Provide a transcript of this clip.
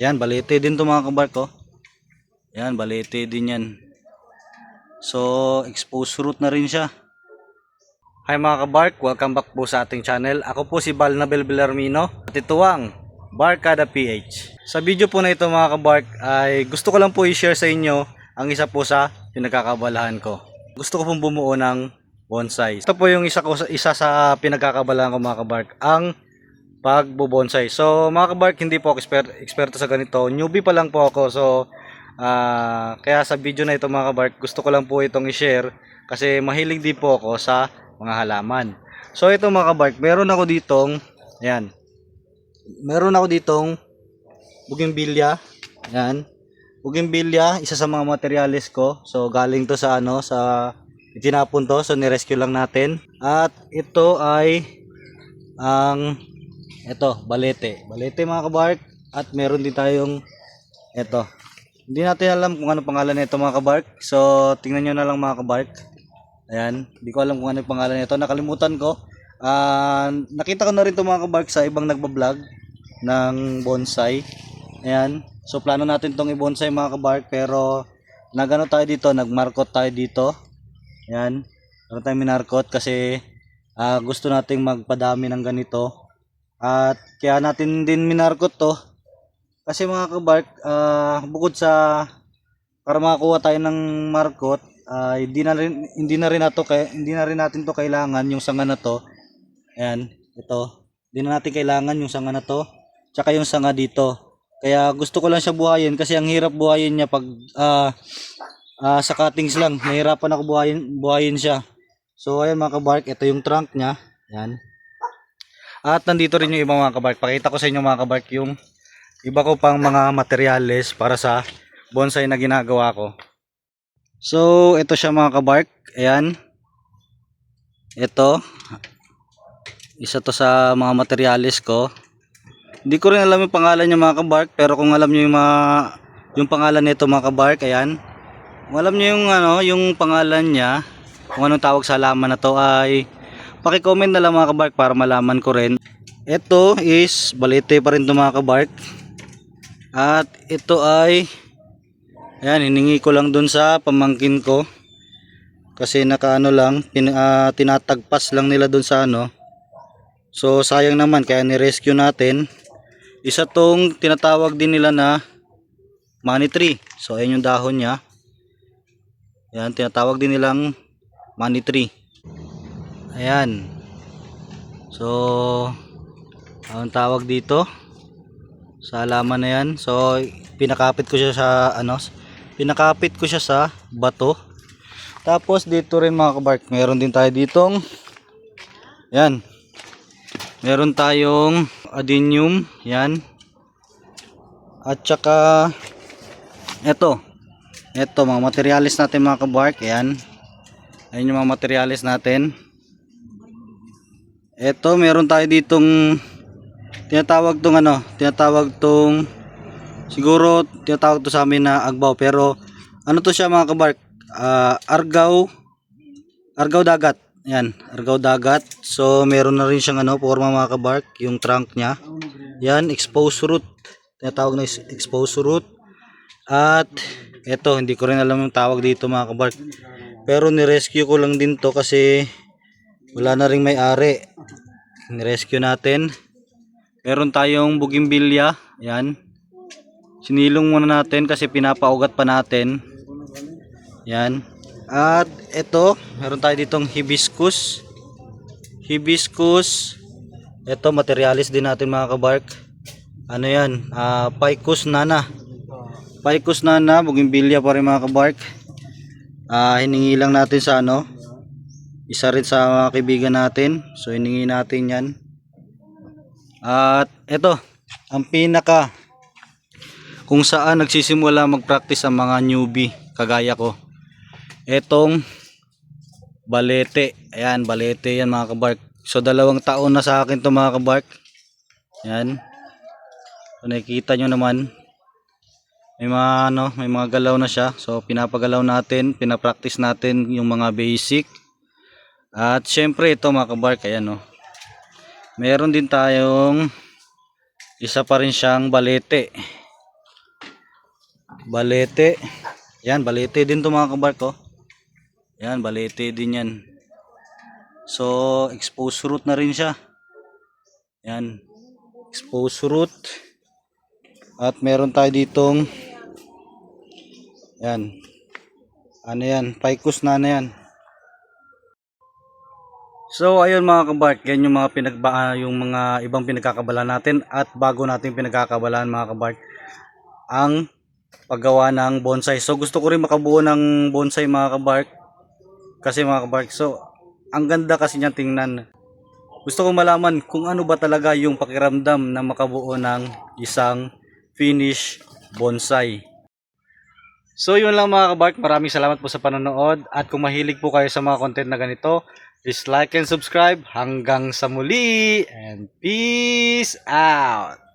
Yan, balete din to mga kabark oh. Yan, balete din yan. So, exposed root na rin siya. Hi mga kabark, welcome back po sa ating channel. Ako po si Balnabel Villarmino at ito ang Barkada PH. Sa video po na ito mga kabark ay gusto ko lang po i-share sa inyo ang isa po sa pinagkakabalahan ko. Gusto ko pong bumuo ng bonsai. Ito po yung isa sa pinagkakabalahan ko mga kabark, ang pagbobonsai. So mga kabark, hindi po ako eksperto sa ganito. Newbie pa lang po ako. So kaya sa video na ito mga kabark, gusto ko lang po itong i-share kasi mahilig din po ako sa mga halaman. So ito mga kabark, meron ako ditong bougainvillea. Yan. Bougainvillea, isa sa mga materyales ko. So galing to sa itinapon to, so ni-rescue lang natin. At ito ay balete mga kabark. At meron din tayong ito. Hindi natin alam kung ano pangalan nito mga kabark. So tingnan nyo na lang mga kabark. Ayan, hindi ko alam kung ano yung pangalan nito. Nakalimutan ko. Nakita ko na rin ito mga kabark sa ibang nagbablog ng bonsai. Ayan. So plano natin itong i-bonsai mga kabark, pero nagano tayo dito, nagmarkot tayo dito. Ayan. Meron tayong minarkot kasi gusto nating magpadami ng ganito. At kaya natin din minarkot to. Kasi mga kabark, bukod sa para makakuha tayo ng markot, hindi na rin natin to kailangan yung sanga na to. Ayan, ito. Hindi na natin kailangan yung sanga na to, tsaka yung sanga dito. Kaya gusto ko lang siya buhayin kasi ang hirap buhayin niya pag sa cuttings lang. Nahirapan ako buhayin siya. So ayan mga kabark, ito yung trunk niya. Ayan. At nandito rin yung ibang mga kabark. Pakita ko sa inyo mga kabark yung iba ko pang mga materyales para sa bonsai na ginagawa ko. So ito siya mga kabark. Ayan. Ito. Isa to sa mga materyales ko. Hindi ko rin alam yung pangalan niya mga kabark, pero kung alam niyo yung pangalan nito mga kabark, ayan. Kung alam niyo yung pangalan niya, kung anong tawag sa halaman na to, ay paki-comment na lang mga kabark para malaman ko rin. Ito is balete pa rin to mga kabark. At ito ay ayan, hiningi ko lang dun sa pamangkin ko. Kasi tinatagpas lang nila dun sa So sayang naman kaya ni-rescue natin. Isa tong tinatawag din nila na money tree. So ayan yung dahon niya. Ayan, tinatawag din nilang money tree. Ayan. So ang tawag dito sa halaman na yan. So pinakapit ko siya sa bato. Tapos dito rin mga kabark, meron din tayo ditong yan. Meron tayong adenium, yan. At saka ito mga materials natin mga kabark, yan. Ayun yung mga materials natin. Ito meron tayo ditong tinatawag to sa amin na agbaw, pero ano to siya mga kabark, argaw dagat. Yan, argaw dagat. So meron na rin siyang forma mga kabark, yung trunk niya. Yan, exposed root. Tinatawag na exposed root. At ito, hindi ko rin alam yung tawag dito mga kabark. Pero ni-rescue ko lang din to kasi wala na ring may-ari. Ni-rescue natin. Meron tayong bougainvillea. Yan. Sinilong muna natin kasi pinapaugat pa natin. Yan. At ito, meron tayo ditong hibiscus. Ito, materialis din natin mga kabark. Ano yan? Ficus nana. Bougainvillea pa rin mga kabark. Hiningi lang natin sa isa rin sa mga kaibigan natin. So hiningi natin yan. At ito, ang pinaka kung saan nagsisimula mag-practice ang mga newbie kagaya ko. Etong balete. Ayan, balete yan mga kabark. So 2 taon na sa akin to mga kabark. Ayan. So nakikita nyo naman. May mga galaw na siya. So pinapagalaw natin, pinapractice natin yung mga basic. At syempre ito mga kabark, ayan meron din tayong isa pa rin siyang balete. balete. Yan, balete din to mga kabark, oh. Yan, balete din yan. So, exposed root na rin siya. Yan, exposed root. At meron tayo ditong, yan, ano yan, ficus na yan. So ayun mga kabark, yan yung mga yung mga ibang pinagkakabalan natin. At bago natin pinagkakabalan mga kabark, ang paggawa ng bonsai. So gusto ko rin makabuo ng bonsai mga kabark. Kasi mga kabark, so ang ganda kasi niya tingnan. Gusto ko malaman kung ano ba talaga yung pakiramdam na makabuo ng isang finish bonsai. So yun lang mga kabark, maraming salamat po sa panonood. At kung mahilig po kayo sa mga content na ganito, please like and subscribe. Hanggang sa muli and peace out!